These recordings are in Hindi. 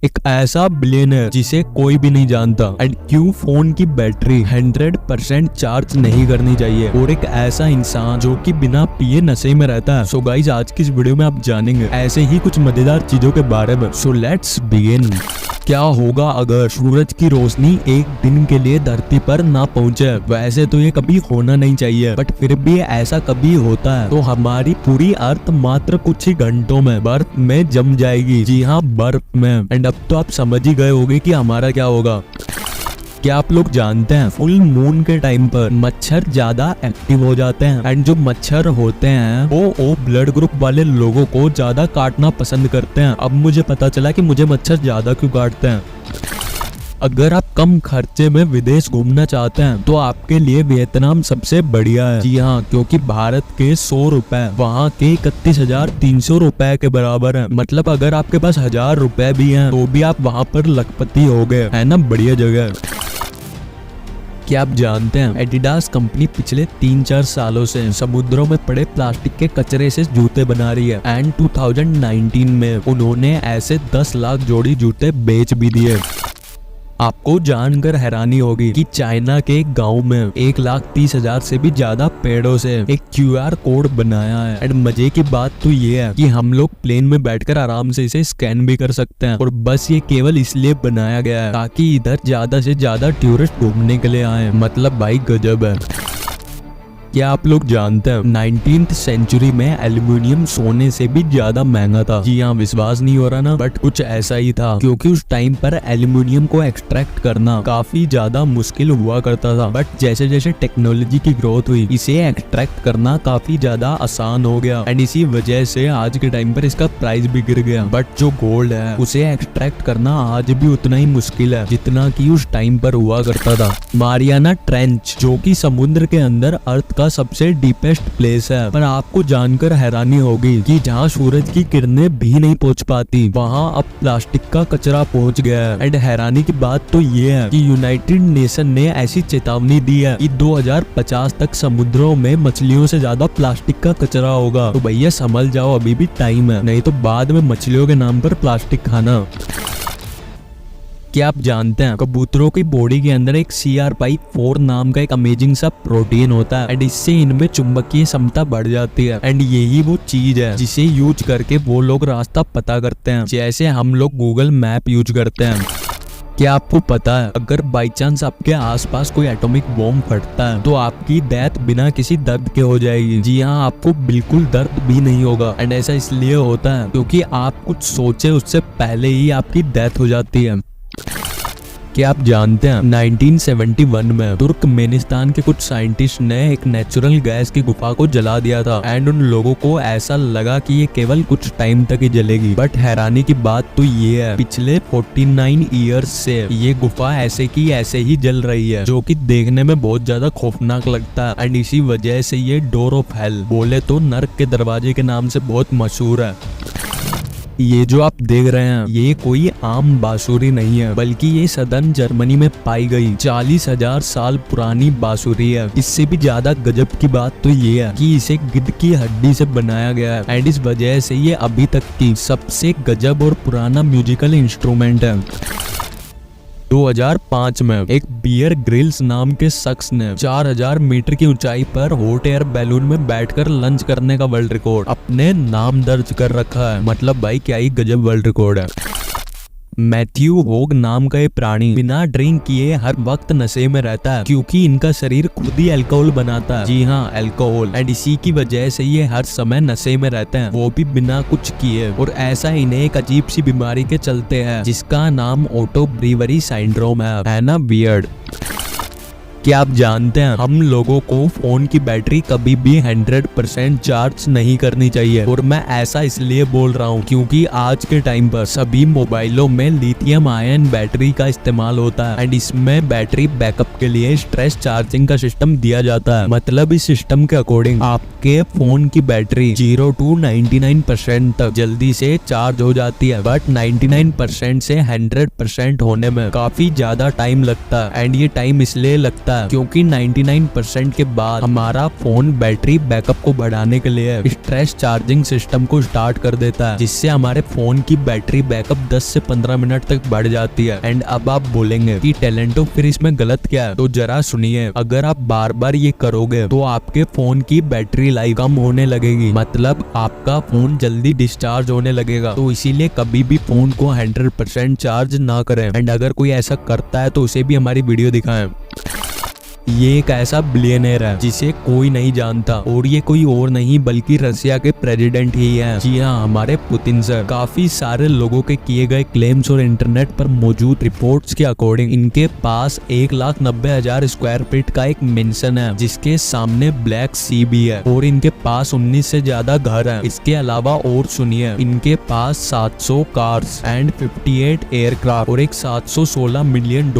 एक ऐसा बिलियनर जिसे कोई भी नहीं जानता। एंड क्यों फोन की बैटरी 100% चार्ज नहीं करनी चाहिए। और एक ऐसा इंसान जो कि बिना पिए नशे में रहता है। सो गाइस, आज की इस वीडियो में आप जानेंगे ऐसे ही कुछ मजेदार चीजों के बारे में। So let's begin. क्या होगा अगर सूरज की रोशनी एक दिन के लिए धरती पर ना पहुंचे? वैसे तो ये कभी होना नहीं चाहिए, बट फिर भी ऐसा कभी होता है तो हमारी पूरी अर्थ मात्र कुछ ही घंटों में बर्फ में जम जाएगी। जी हाँ, बर्फ में। एंड अब तो आप समझ ही गए होंगे कि हमारा क्या होगा। क्या आप लोग जानते हैं फुल मून के टाइम पर मच्छर ज्यादा एक्टिव हो जाते हैं। एंड जो मच्छर होते हैं वो ओ ब्लड ग्रुप वाले लोगों को ज्यादा काटना पसंद करते हैं। अब मुझे पता चला कि मुझे मच्छर ज्यादा क्यों काटते हैं। अगर आप कम खर्चे में विदेश घूमना चाहते हैं तो आपके लिए वियतनाम सबसे बढ़िया है। जी हाँ, क्योंकि भारत के 100 रुपए वहाँ के 31,300 रुपए के बराबर है। मतलब अगर आपके पास 1000 रुपए भी हैं तो भी आप वहाँ पर लखपति हो गए। है ना, बढ़िया जगह। क्या आप जानते हैं एडिडास कंपनी पिछले 3-4 सालों से समुद्रों में पड़े प्लास्टिक के कचरे से जूते बना रही है। एंड 2019 में उन्होंने ऐसे 10 लाख जोड़ी जूते बेच भी दिए। आपको जानकर हैरानी होगी कि चाइना के एक गांव में 1,30,000 से भी ज्यादा पेड़ों से एक QR कोड बनाया है। एंड मजे की बात तो ये है कि हम लोग प्लेन में बैठकर आराम से इसे स्कैन भी कर सकते हैं। और बस ये केवल इसलिए बनाया गया है ताकि इधर ज्यादा से ज्यादा टूरिस्ट घूमने के लिए आए। मतलब भाई गजब है। क्या आप लोग जानते हैं 19th सेंचुरी में एल्युमिनियम सोने से भी ज्यादा महंगा था? जी हाँ, विश्वास नहीं हो रहा ना, बट कुछ ऐसा ही था। क्योंकि उस टाइम पर एल्युमिनियम को एक्सट्रैक्ट करना काफी ज्यादा मुश्किल हुआ करता था। बट जैसे जैसे टेक्नोलॉजी की ग्रोथ हुई इसे एक्सट्रैक्ट करना काफी ज्यादा आसान हो गया। एंड इसी वजह से आज के टाइम पर इसका प्राइस भी गिर गया। बट जो गोल्ड है उसे एक्सट्रैक्ट करना आज भी उतना ही मुश्किल है जितना की उस टाइम पर हुआ करता था। मारियाना ट्रेंच जो की समुद्र के अंदर अर्थ का सबसे डीपेस्ट प्लेस है। पर आपको जानकर हैरानी होगी कि जहाँ सूरज की किरणें भी नहीं पहुँच पाती वहाँ अब प्लास्टिक का कचरा पहुँच गया है। एंड हैरानी की बात तो ये है कि यूनाइटेड नेशन ने ऐसी चेतावनी दी है कि 2050 तक समुद्रों में मछलियों से ज्यादा प्लास्टिक का कचरा होगा। तो भैया समझ जाओ, अभी भी टाइम है, नहीं तो बाद में मछलियों के नाम पर प्लास्टिक खाना। क्या आप जानते हैं कबूतरों की बॉडी के अंदर एक CRPy4 नाम का एक अमेजिंग सा प्रोटीन होता है। एंड इससे इनमें चुंबकीय क्षमता बढ़ जाती है। एंड यही वो चीज है जिसे यूज करके वो लोग रास्ता पता करते हैं, जैसे हम लोग गूगल मैप यूज करते हैं। क्या आपको पता है अगर बाई चांस आपके आसपास कोई एटॉमिक बॉम्ब फटता है तो आपकी डेथ बिना किसी दर्द के हो जाएगी? जी हाँ, आपको बिल्कुल दर्द भी नहीं होगा। एंड ऐसा इसलिए होता है क्योंकि आप कुछ सोचे उससे पहले ही आपकी डेथ हो जाती है। क्या आप जानते हैं 1971 में तुर्कमेनिस्तान के कुछ साइंटिस्ट ने एक नेचुरल गैस की गुफा को जला दिया था। एंड उन लोगों को ऐसा लगा कि ये केवल कुछ टाइम तक ही जलेगी। बट हैरानी की बात तो ये है पिछले 49 ईयर्स से ये गुफा ऐसे की ऐसे ही जल रही है, जो कि देखने में बहुत ज्यादा खौफनाक लगता है। एंड इसी वजह से ये डोर ऑफ हेल बोले तो नर्क के दरवाजे के नाम से बहुत मशहूर है। ये जो आप देख रहे हैं ये कोई आम बांसुरी नहीं है, बल्कि ये सदर्न जर्मनी में पाई गई 40,000 साल पुरानी बांसुरी है। इससे भी ज्यादा गजब की बात तो ये है कि इसे गिद्ध की हड्डी से बनाया गया है। एंड इस वजह से ये अभी तक की सबसे गजब और पुराना म्यूजिकल इंस्ट्रूमेंट है। 2005 में एक बियर ग्रिल्स नाम के शख्स ने 4000 मीटर की ऊंचाई पर हॉट एयर बैलून में बैठकर लंच करने का वर्ल्ड रिकॉर्ड अपने नाम दर्ज कर रखा है। मतलब भाई क्या ही गजब वर्ल्ड रिकॉर्ड है। मैथ्यू होग नाम का ये प्राणी बिना ड्रिंक किए हर वक्त नशे में रहता है, क्योंकि इनका शरीर खुद ही अल्कोहल बनाता है। जी हाँ, अल्कोहल। एंड इसी की वजह से ये हर समय नशे में रहते हैं, वो भी बिना कुछ किए। और ऐसा इन्हें एक अजीब सी बीमारी के चलते है जिसका नाम ऑटो ब्रीवरी सिंड्रोम है ना, वियर्ड। क्या आप जानते हैं हम लोगों को फोन की बैटरी कभी भी 100% चार्ज नहीं करनी चाहिए। और मैं ऐसा इसलिए बोल रहा हूँ क्योंकि आज के टाइम पर सभी मोबाइलों में लिथियम आयन बैटरी का इस्तेमाल होता है। एंड इसमें बैटरी बैकअप के लिए स्ट्रेस चार्जिंग का सिस्टम दिया जाता है। मतलब इस सिस्टम के अकॉर्डिंग आपके इनके फोन की बैटरी 0 to 99% तक जल्दी से चार्ज हो जाती है, बट 99% से 100% होने में काफी ज्यादा टाइम लगता है। एंड ये टाइम इसलिए लगता है क्योंकि 99% के बाद हमारा फोन बैटरी बैकअप को बढ़ाने के लिए स्ट्रेस चार्जिंग सिस्टम को स्टार्ट कर देता है, जिससे हमारे फोन की बैटरी बैकअप 10 से 15 मिनट तक बढ़ जाती है। एंड अब आप बोलेंगे कि टैलेंटो फिर इसमें गलत क्या है, तो जरा सुनिए। अगर आप बार बार ये करोगे तो आपके फोन की बैटरी लाइफ कम होने लगेगी, मतलब आपका फोन जल्दी डिस्चार्ज होने लगेगा। तो इसीलिए कभी भी फोन को 100% चार्ज ना करें। एंड अगर कोई ऐसा करता है तो उसे भी हमारी वीडियो दिखाएं। ये एक ऐसा बिलियनर है जिसे कोई नहीं जानता, और ये कोई और नहीं बल्कि रशिया के प्रेसिडेंट ही हैं। जी हाँ, हमारे पुतिन सर। काफी सारे लोगों के किए गए क्लेम्स और इंटरनेट पर मौजूद रिपोर्ट्स के अकॉर्डिंग इनके पास 1,90,000 स्क्वायर फीट का एक मेंशन है, जिसके सामने ब्लैक सी भी है, और इनके पास 19 से ज्यादा घर है। इसके अलावा और सुनिए, इनके पास 700 कार्स एंड 58 एयरक्राफ्ट और एक $716 मिलियन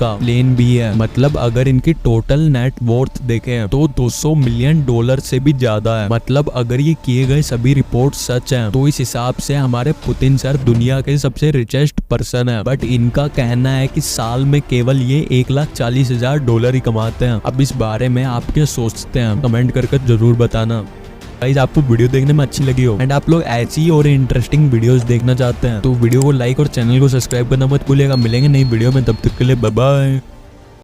का प्लेन भी है। मतलब अगर इनकी टोटल नेट वर्थ देखें तो $200 मिलियन से भी ज्यादा है। मतलब अगर ये किए गए सभी रिपोर्ट सच हैं तो इस हिसाब से हमारे पुतिन सर दुनिया के सबसे रिचेस्ट पर्सन है। बट इनका कहना है कि साल में केवल ये $1,40,000 ही कमाते हैं। अब इस बारे में आप क्या सोचते हैं, कमेंट करके जरूर बताना। गाइस, आपको वीडियो देखने में अच्छी लगी हो एंड आप लोग ऐसी और इंटरेस्टिंग वीडियोस देखना चाहते हैं तो वीडियो को लाइक और चैनल को सब्सक्राइब करना मत भूलिएगा। मिलेंगे नई वीडियो में, तब तक के लिए बाय बाय।